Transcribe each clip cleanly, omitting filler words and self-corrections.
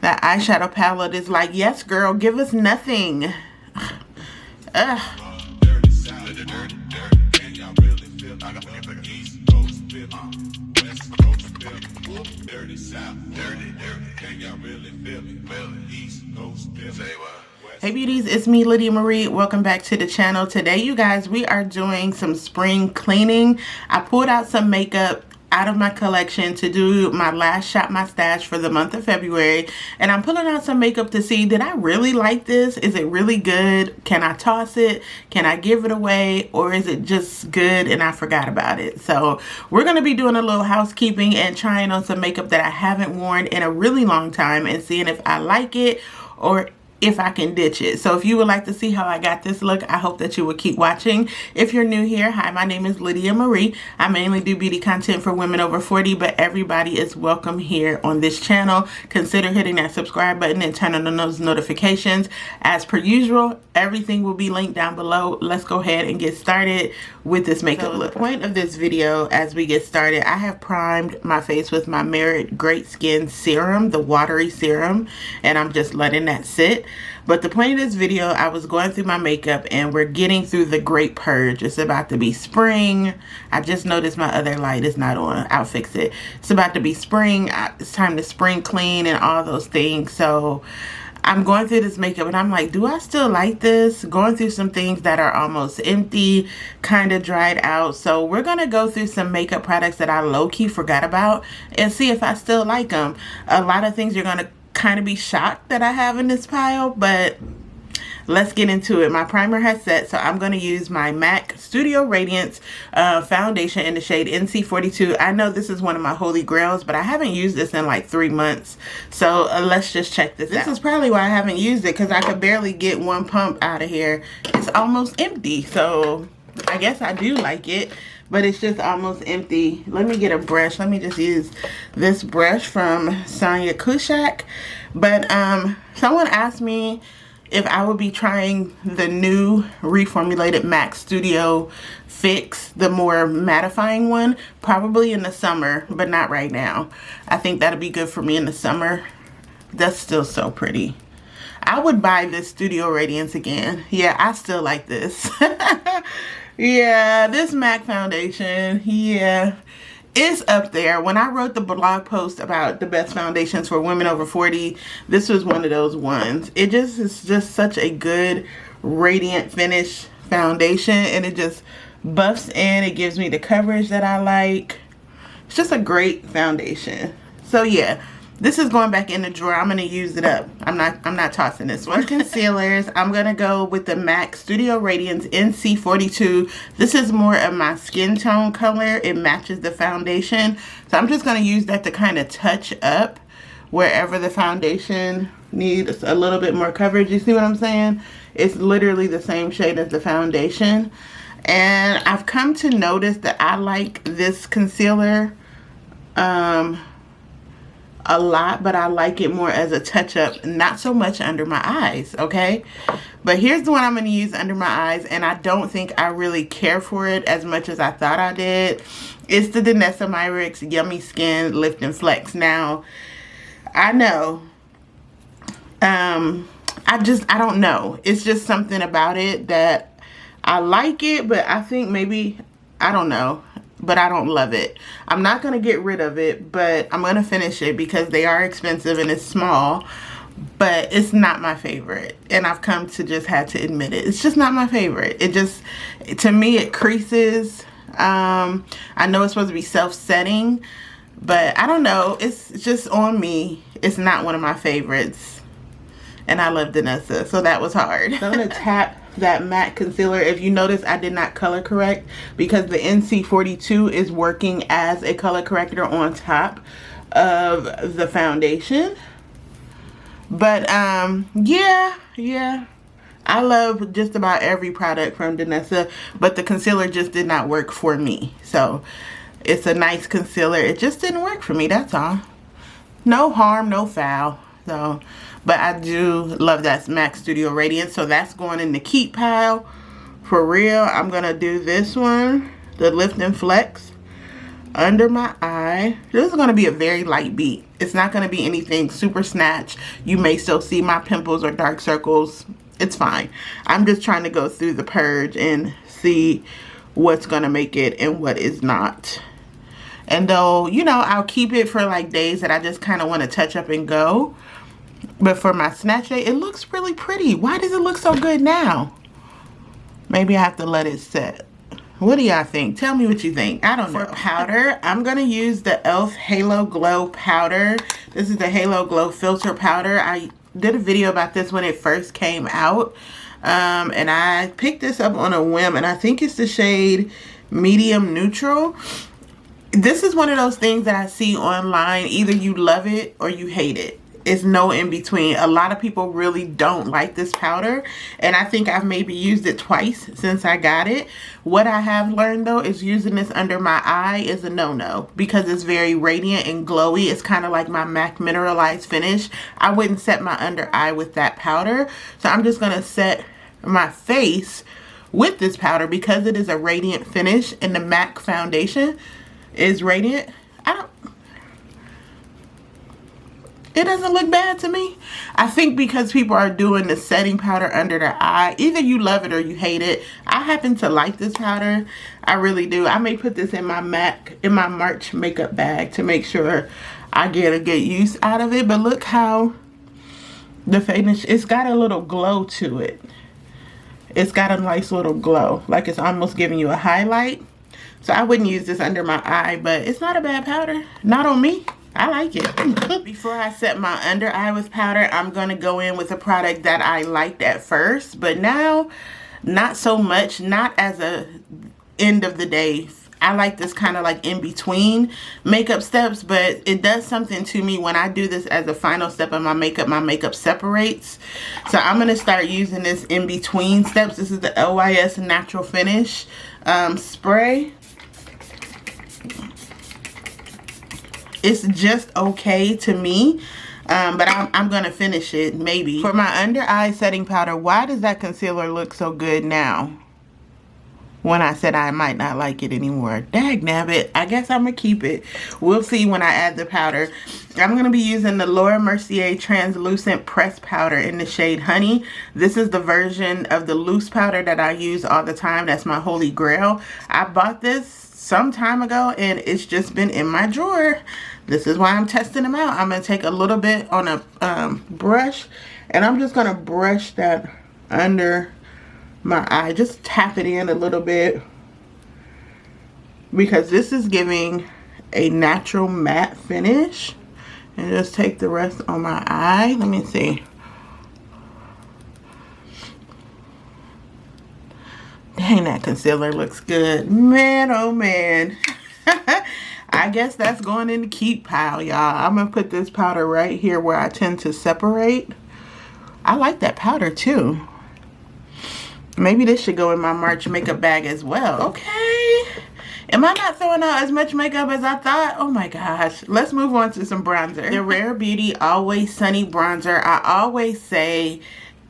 That eyeshadow palette is like, yes, girl, give us nothing. Ugh. Hey beauties, it's me, Lydia Marie. Welcome back to the channel. Today, you guys, we are doing some spring cleaning. I pulled out some makeup out of my collection to do my last shop my stash for the month of February, and I'm pulling out some makeup to see, did I really like this? Is it really good? Can I toss it? Can I give it away? Or is it just good and I forgot about it? So we're going to be doing a little housekeeping and trying on some makeup that I haven't worn in a really long time and seeing if I like it or if I can ditch it. So if you would like to see how I got this look, I hope that you will keep watching. If you're new here, hi, my name is Lydia Marie. I mainly do beauty content for women over 40, but everybody is welcome here on this channel. Consider hitting that subscribe button and turning on those notifications. As per usual, everything will be linked down below. Let's go ahead and get started with this makeup look. The point of this video, as we get started, I have primed my face with my Merit Great Skin Serum, the watery serum, and I'm just letting that sit. But the point of this video, I was going through my makeup and we're getting through the great purge. It's about to be spring. I just noticed my other light is not on. I'll fix it. It's about to be spring. It's time to spring clean and all those things. So I'm going through this makeup and I'm like, do I still like this? Going through some things that are almost empty, kind of dried out. So we're going to go through some makeup products that I low-key forgot about and see if I still like them. A lot of things you're going to kind of be shocked that I have in this pile, but let's get into it. My primer has set, so I'm going to use my MAC Studio Radiance foundation in the shade NC42. I know this is one of my holy grails, but I haven't used this in like 3 months. So let's just check this out. This is probably why I haven't used it, because I could barely get one pump out of here. It's almost empty, so I guess I do like it, but it's just almost empty. Let me get a brush. Let me just use this brush from Sonia Kashuk. But someone asked me if I would be trying the new reformulated MAC Studio Fix, the more mattifying one, probably in the summer, but not right now. I think that'll be good for me in the summer. That's still so pretty. I would buy this Studio Radiance again. Yeah, I still like this. Yeah, this MAC foundation, yeah, it's up there. When I wrote the blog post about the best foundations for women over 40, this was one of those ones. It just is just such a good radiant finish foundation, and it just buffs in. It gives me the coverage that I like. It's just a great foundation. So yeah, this is going back in the drawer. I'm going to use it up. I'm not tossing this one. Concealers, I'm going to go with the MAC Studio Radiance NC42. This is more of my skin tone color. It matches the foundation. So I'm just going to use that to kind of touch up wherever the foundation needs a little bit more coverage. You see what I'm saying? It's literally the same shade as the foundation. And I've come to notice that I like this concealer a lot, but I like it more as a touch-up, not so much under my eyes, okay? But here's the one I'm going to use under my eyes, and I don't think I really care for it as much as I thought I did. It's the Danessa Myricks Yummy Skin Lift and Flex. Now, I know, I don't know. It's just something about it that I like it, but I think maybe, I don't know, but I don't love it. I'm not going to get rid of it, but I'm going to finish it because they are expensive and it's small, but it's not my favorite. And I've come to just have to admit it. It's just not my favorite. It just, to me, it creases. I know it's supposed to be self-setting, but I don't know. It's just on me. It's not one of my favorites. And I love Danessa, so that was hard. So I'm going to tap that matte concealer. If you notice, I did not color correct because the NC42 is working as a color corrector on top of the foundation. But yeah, I love just about every product from Danessa, but the concealer just did not work for me. So it's a nice concealer. It just didn't work for me, that's all. No harm, no foul. So, but I do love that MAC Studio Radiance. So that's going in the keep pile. For real, I'm going to do this one, the Lift and Flex. under my eye. This is going to be a very light beat. It's not going to be anything super snatch. You may still see my pimples or dark circles. It's fine. I'm just trying to go through the purge and see what's going to make it and what is not. And though, you know, I'll keep it for like days that I just kind of want to touch up and go. But for my snatch day, it looks really pretty. Why does it look so good now? Maybe I have to let it set. What do y'all think? Tell me what you think. I don't know. For powder, I'm going to use the e.l.f. Halo Glow powder. This is the Halo Glow filter powder. I did a video about this when it first came out. And I picked this up on a whim. And I think it's the shade Medium Neutral. This is one of those things that I see online. Either you love it or you hate it. It's no in between. A lot of people really don't like this powder, and I think I've maybe used it twice since I got it. What I have learned though is using this under my eye is a no-no because it's very radiant and glowy. It's kind of like my MAC Mineralized Finish. I wouldn't set my under eye with that powder, so I'm just gonna set my face with this powder because it is a radiant finish and the MAC foundation is radiant. It doesn't look bad to me. I think because people are doing the setting powder under their eye, either you love it or you hate it. I happen to like this powder. I really do. I may put this in my March makeup bag to make sure I get a good use out of it. But look how the finish, it's got a little glow to it. It's got a nice little glow, like it's almost giving you a highlight. So I wouldn't use this under my eye, but it's not a bad powder. Not on me. I like it. Before I set my under eye with powder, I'm going to go in with a product that I liked at first, but now not so much. Not as a end of the day. I like this kind of like in between makeup steps, but it does something to me when I do this as a final step of my makeup separates. So I'm going to start using this in between steps. This is the LYS Natural Finish spray. It's just okay to me, but I'm going to finish it maybe. For my under eye setting powder, why does that concealer look so good now? When I said I might not like it anymore. Dagnabbit, I guess I'm going to keep it. We'll see when I add the powder. I'm going to be using the Laura Mercier Translucent Press Powder in the shade Honey. This is the version of the loose powder that I use all the time. That's my holy grail. I bought this some time ago and it's just been in my drawer. This is why I'm testing them out. I'm going to take a little bit on a brush and I'm just going to brush that under my eye. Just tap it in a little bit because this is giving a natural matte finish. And just take the rest on my eye. Let me see. Dang, that concealer looks good. Man, oh man. I guess that's going in the keep pile, y'all. I'm going to put this powder right here where I tend to separate. I like that powder too. Maybe this should go in my March makeup bag as well. Okay. Am I not throwing out as much makeup as I thought? Oh my gosh. Let's move on to some bronzer. The Rare Beauty Always Sunny Bronzer. I always say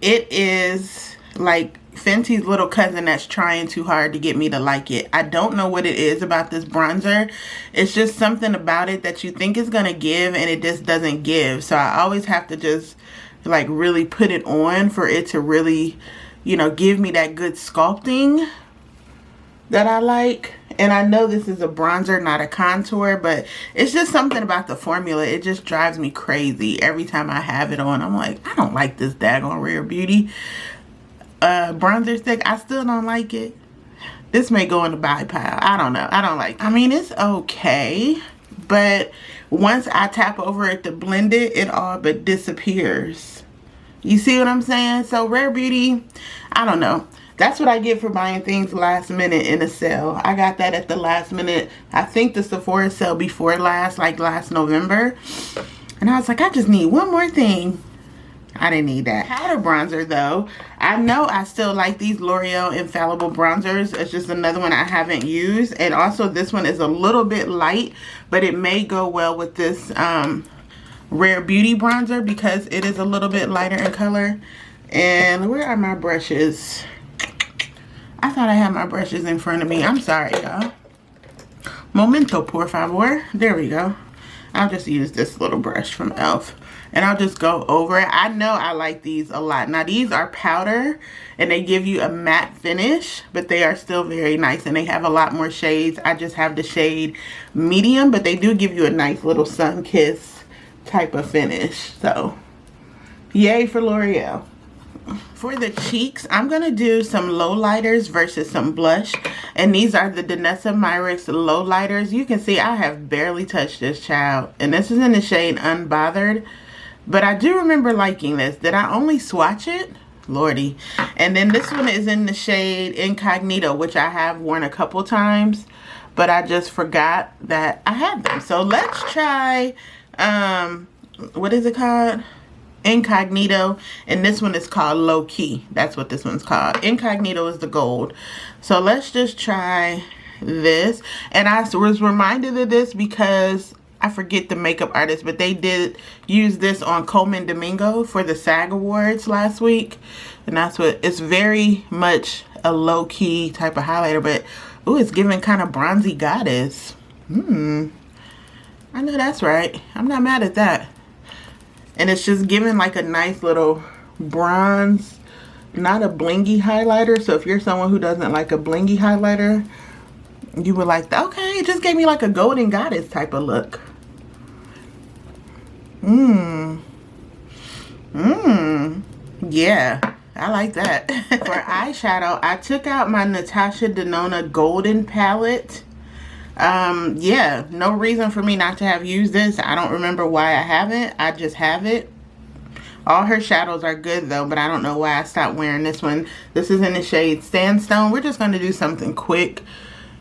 it is like Fenty's little cousin that's trying too hard to get me to like it. I don't know what it is about this bronzer. It's just something about it that you think is gonna give and it just doesn't give. So I always have to just like really put it on for it to really, you know, give me that good sculpting that I like. And I know this is a bronzer, not a contour, but it's just something about the formula. It just drives me crazy every time I have it on. I'm like, I don't like this daggone Rare Beauty bronzer stick. I still don't like it. This may go in the buy pile. I don't know. I don't like it. I mean, it's okay, but once I tap over it to blend it, it all but disappears. You see what I'm saying? So Rare Beauty, I don't know. That's what I get for buying things last minute in a sale. I got that at the last minute. I think the Sephora sale before last, like last November. And I was like, I just need one more thing. I didn't need that. Powder bronzer though. I know I still like these L'Oreal Infallible bronzers. It's just another one I haven't used. And also this one is a little bit light, but it may go well with this Rare Beauty bronzer because it is a little bit lighter in color. And where are my brushes? I thought I had my brushes in front of me. I'm sorry, y'all. Momento, por favor. There we go. I'll just use this little brush from e.l.f. and I'll just go over it. I know I like these a lot. Now these are powder and they give you a matte finish, but they are still very nice and they have a lot more shades. I just have the shade medium, but they do give you a nice little sun kiss type of finish. So yay for L'Oreal. For the cheeks, I'm going to do some low lighters versus some blush. And these are the Danessa Myricks low lighters. You can see I have barely touched this child. And this is in the shade Unbothered. But I do remember liking this. Did I only swatch it? Lordy. And then this one is in the shade Incognito, which I have worn a couple times. But I just forgot that I had them. So let's try, what is it called? Incognito, and this one is called Low Key. That's what this one's called. Incognito is the gold. So let's just try this. And I was reminded of this because I forget the makeup artist, but they did use this on Coleman Domingo for the SAG Awards last week. And that's what, it's very much a low key type of highlighter, but ooh, it's giving kind of bronzy goddess. I know that's right. I'm not mad at that. And it's just giving like a nice little bronze, not a blingy highlighter. So if you're someone who doesn't like a blingy highlighter, you would like that. Okay, it just gave me like a golden goddess type of look. Yeah, I like that. For eyeshadow, I took out my Natasha Denona Golden palette. Yeah, no reason for me not to have used this. I don't remember why I haven't. I just have it. All her shadows are good though, but I don't know why I stopped wearing this one. This is in the shade Sandstone. We're just going to do something quick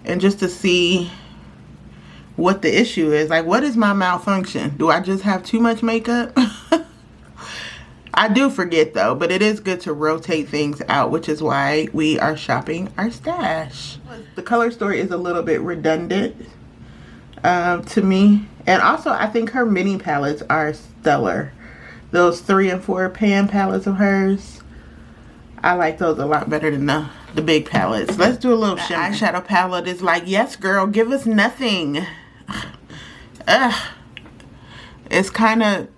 and just to see what the issue is. Like, what is my malfunction? Do I just have too much makeup? I do forget though, but it is good to rotate things out, which is why we are shopping our stash. The color story is a little bit redundant to me. And also, I think her mini palettes are stellar. Those 3 and 4 pan palettes of hers, I like those a lot better than the big palettes. Let's do a little shimmer. Eyeshadow palette is like, yes girl, give us nothing. It's kind of,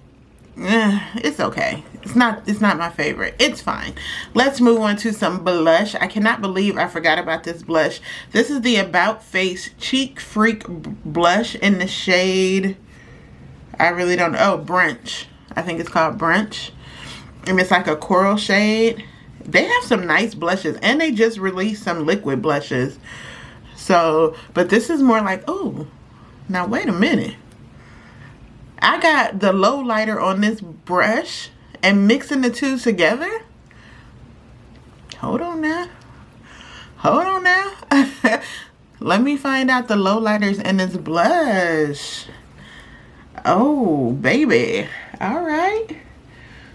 it's okay. It's not my favorite. It's fine. Let's move on to some blush. I cannot believe I forgot about this blush. This is the About Face Cheek Freak blush in the shade, I really don't know. Oh, Brunch. I think it's called Brunch. And it's like a coral shade. They have some nice blushes, and they just released some liquid blushes. So, but this is more like, oh, now wait a minute. I got the low lighter on this brush and mixing the two together. Hold on now. Hold on now. Let me find out the low lighters in this blush. Oh, baby. All right.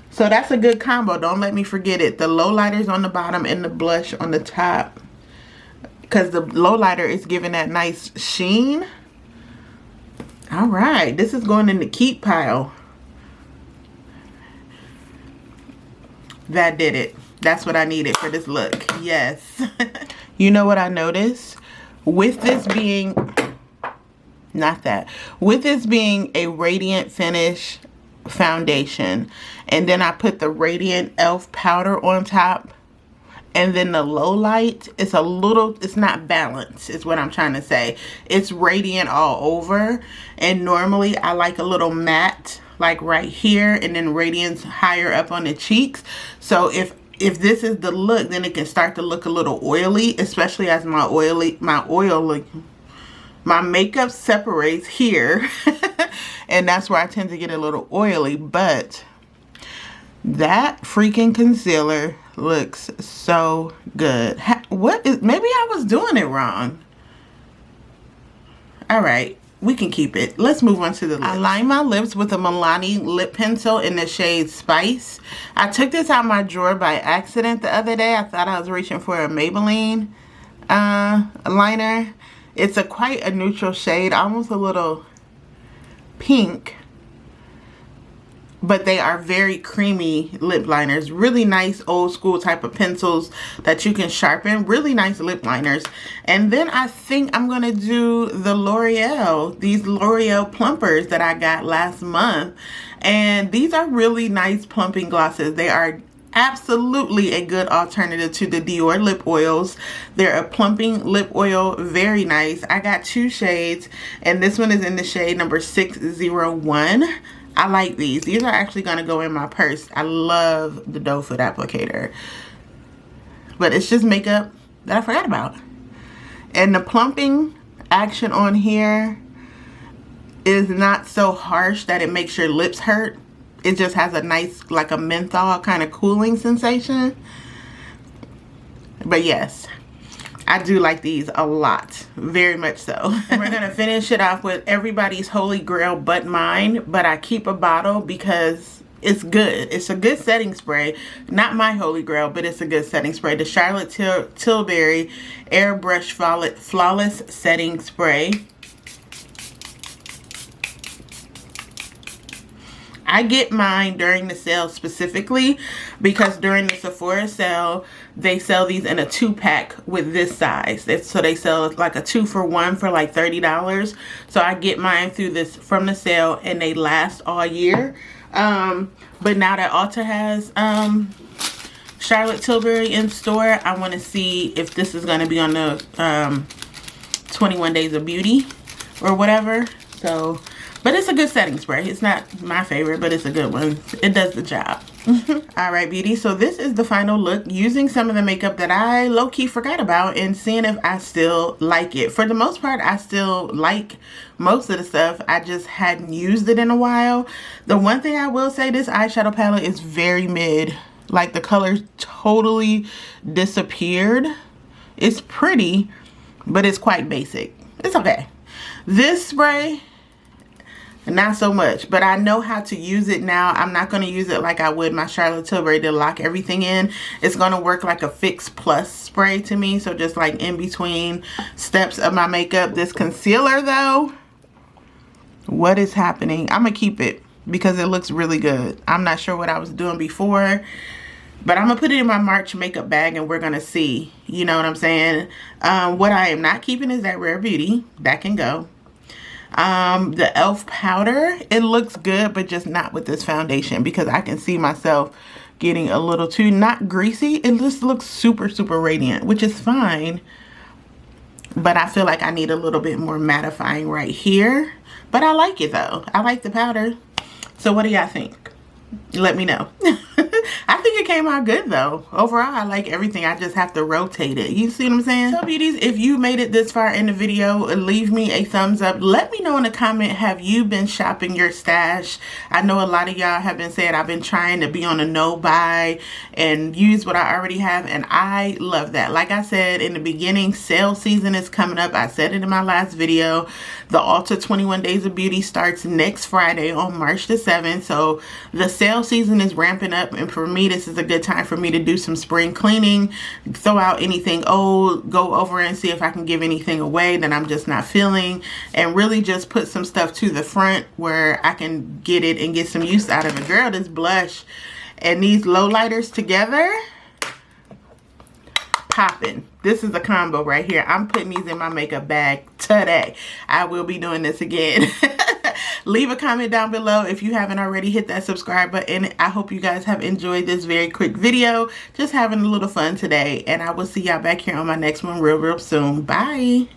So that's a good combo. Don't let me forget it. The low lighters on the bottom and the blush on the top. Because the low lighter is giving that nice sheen. All right. This is going in the keep pile. That did it. That's what I needed for this look. Yes. You know what I noticed? With this being, with this being a Radiant Finish foundation, and then I put the Radiant e.l.f. powder on top, and then the low light, it's a little, it's not balanced is what I'm trying to say. It's radiant all over, and normally I like a little matte like right here, and then radiance higher up on the cheeks. So if this is the look, then it can start to look a little oily, especially as my makeup separates here. And that's where I tend to get a little oily. But that freaking concealer looks so good. Maybe I was doing it wrong. All right, we can keep it. Let's move on to the lips. I line my lips with a Milani lip pencil in the shade Spice. I took this out of my drawer by accident the other day. I thought I was reaching for a Maybelline liner. It's quite a neutral shade, almost a little pink. but they are very creamy lip liners. Really nice old school type of pencils that you can sharpen. Really nice lip liners. And then I think I'm gonna do the L'Oreal, these L'Oreal plumpers that I got last month. And these are really nice plumping glosses. They are absolutely a good alternative to the Dior lip oils. They're a plumping lip oil, very nice. I got 2 shades, and this one is in the shade number 601. I like these. These are actually going to go in my purse. I love the doe foot applicator, but it's just makeup that I forgot about. And the plumping action on here is not so harsh that it makes your lips hurt. It just has a nice, like a menthol kind of cooling sensation. But yes, I do like these a lot, very much so. And we're gonna finish it off with everybody's holy grail but mine, but I keep a bottle because it's good. It's a good setting spray. Not my holy grail, but it's a good setting spray. The Charlotte Tilbury Airbrush Flawless Setting Spray. I get mine during the sale specifically because during the Sephora sale, they sell these in a 2-pack with this size. So they sell like a 2-for-1 for like $30. So I get mine from the sale, and they last all year. But now that Ulta has Charlotte Tilbury in store, I want to see if this is going to be on the 21 Days of Beauty or whatever. So, but it's a good setting spray. It's not my favorite, but it's a good one. It does the job. Alright, beauty. So this is the final look using some of the makeup that I low-key forgot about and seeing if I still like it. For the most part, I still like most of the stuff. I just hadn't used it in a while. The one thing I will say, this eyeshadow palette is very mid. Like, the colors totally disappeared. It's pretty, but it's quite basic. It's okay. This spray, not so much, but I know how to use it now. I'm not going to use it like I would my Charlotte Tilbury to lock everything in. It's going to work like a Fix Plus spray to me, so just like in between steps of my makeup. This concealer though, what is happening? I'm going to keep it because it looks really good. I'm not sure what I was doing before, but I'm going to put it in my March makeup bag and we're going to see. You know what I'm saying? What I am not keeping is that Rare Beauty. That can go. The e.l.f. powder, it looks good, but just not with this foundation because I can see myself getting a little too, not greasy. It just looks super, super radiant, which is fine. But I feel like I need a little bit more mattifying right here. But I like it though. I like the powder. So what do y'all think? Let me know. I think it came out good though. Overall, I like everything. I just have to rotate it. You see what I'm saying? So beauties, if you made it this far in the video, leave me a thumbs up. Let me know in the comment, have you been shopping your stash? I know a lot of y'all have been saying I've been trying to be on a no buy and use what I already have, and I love that. Like I said in the beginning, sale season is coming up. I said it in my last video. The Ulta 21 Days of Beauty starts next Friday on March the 7th. So the sale season is ramping up, and for me, this is a good time for me to do some spring cleaning, throw out anything old, go over and see if I can give anything away that I'm just not feeling, and really just put some stuff to the front where I can get it and get some use out of it. Girl, this blush and these low lighters together, popping. This is a combo right here. I'm putting these in my makeup bag today. I will be doing this again. Leave a comment down below if you haven't already. Hit that subscribe button. I hope you guys have enjoyed this very quick video. Just having a little fun today, and I will see y'all back here on my next one real soon. Bye.